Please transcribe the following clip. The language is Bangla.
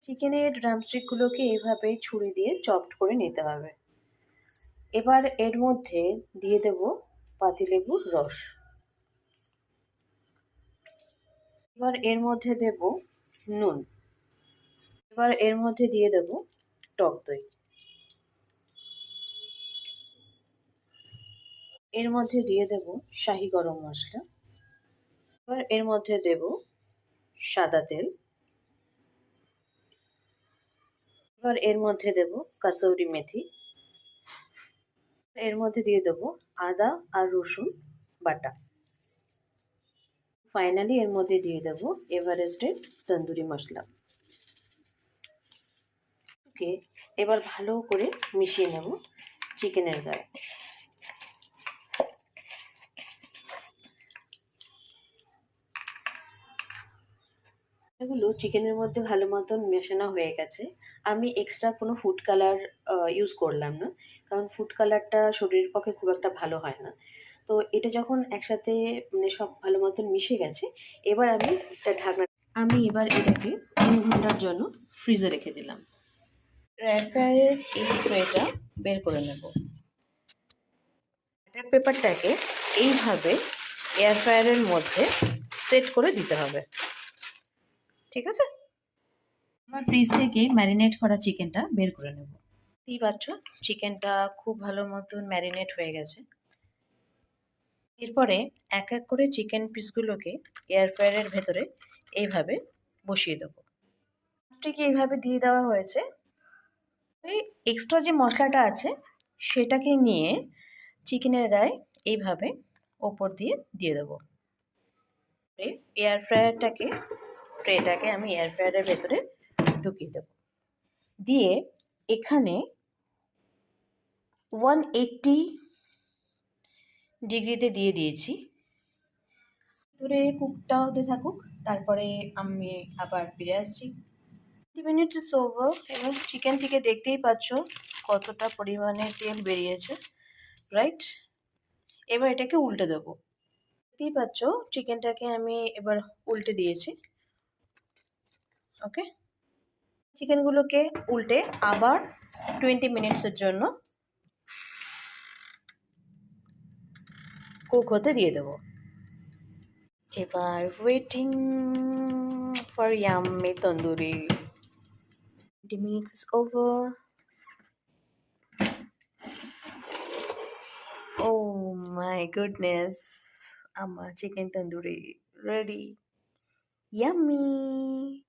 চিকেনের ড্রামস্টিকগুলোকে এইভাবে ছুরি দিয়ে চপড করে নিতে হবে। এবার এর মধ্যে দিয়ে দেব পাতিলেবুর রস। এবার এর মধ্যে দেব নুন। এবার এর মধ্যে দিয়ে দেব টক দই। এর মধ্যে দিয়ে দেব শাহি গরম মশলা। এবার এর মধ্যে দেব সাদা তেল। এবার এর মধ্যে দেব কাসুরি মেথি। এর মধ্যে দিয়ে দেব আদা আর রসুন বাটা। ফাইনালি এর মধ্যে দিয়ে দেব এভারেস্টের তন্দুরি মশলা। ওকে, এবার ভালো করে মিশিয়ে নেব চিকেনের গায়ে। এগুলো চিকেনের মধ্যে ভালো মতন মেশানো হয়ে গেছে। আমি এক্সট্রা কোনো ফুড কালার ইউজ করলাম না, কারণ ফুড কালারটা শরীরের পক্ষে খুব একটা ভালো হয় না। তো এটা যখন একসাথে মানে সব ভালো মতন মিশে গেছে, এবার আমি এবার এটাকে 3 ঘন্টার জন্য ফ্রিজে রেখে দিলাম। এয়ার ফ্রায়ারের এই ট্রেটা বের করে নেব। বাটার পেপারটাকে এইভাবে এয়ার ফ্রায়ারের মধ্যে সেট করে দিতে হবে, ঠিক আছে? আমার ফ্রিজ থেকে ম্যারিনেট করা চিকেনটা বের করে নেব। দেখতেই পাচ্ছ চিকেনটা খুব ভালো মতন ম্যারিনেট হয়ে গেছে। এরপরে এক এক করে চিকেন পিসগুলোকে এয়ার ফ্রায়ারের ভেতরে এইভাবে বসিয়ে দেবো। ঠিক এইভাবে দিয়ে দেওয়া হয়েছে। এই এক্সট্রা যে মশলাটা আছে সেটাকে নিয়ে চিকেনের গায়ে এইভাবে ওপর দিয়ে দিয়ে দেবো। এয়ার ফ্রায়ারটাকে ট্রেটাকে আমি এয়ার ফ্রায়ারের ভেতরে ঢুকিয়ে দেবো। দিয়ে এখানে 180 ডিগ্রিতে দিয়ে দিয়েছি। ধরে কুকটা হতে থাকুক, তারপরে আমি আবার ফিরে আসছি। 20 মিনিটস ইজ ওভার। এবার চিকেন থেকে দেখতেই পাচ্ছ কতটা পরিমাণে তেল বেরিয়েছে, রাইট? এবার এটাকে উল্টে দেবো। দেখতেই পাচ্ছ চিকেনটাকে আমি এবার উল্টে দিয়েছি। ওকে, চিকেনগুলোকে উল্টে আবার 20 মিনিটসের জন্য কুক হতে দিয়ে দেবো। এবার waiting for yummy tandoori. 20 minutes is over. Oh my goodness, আমার চিকেন তন্দুরি রেডি। Yummy!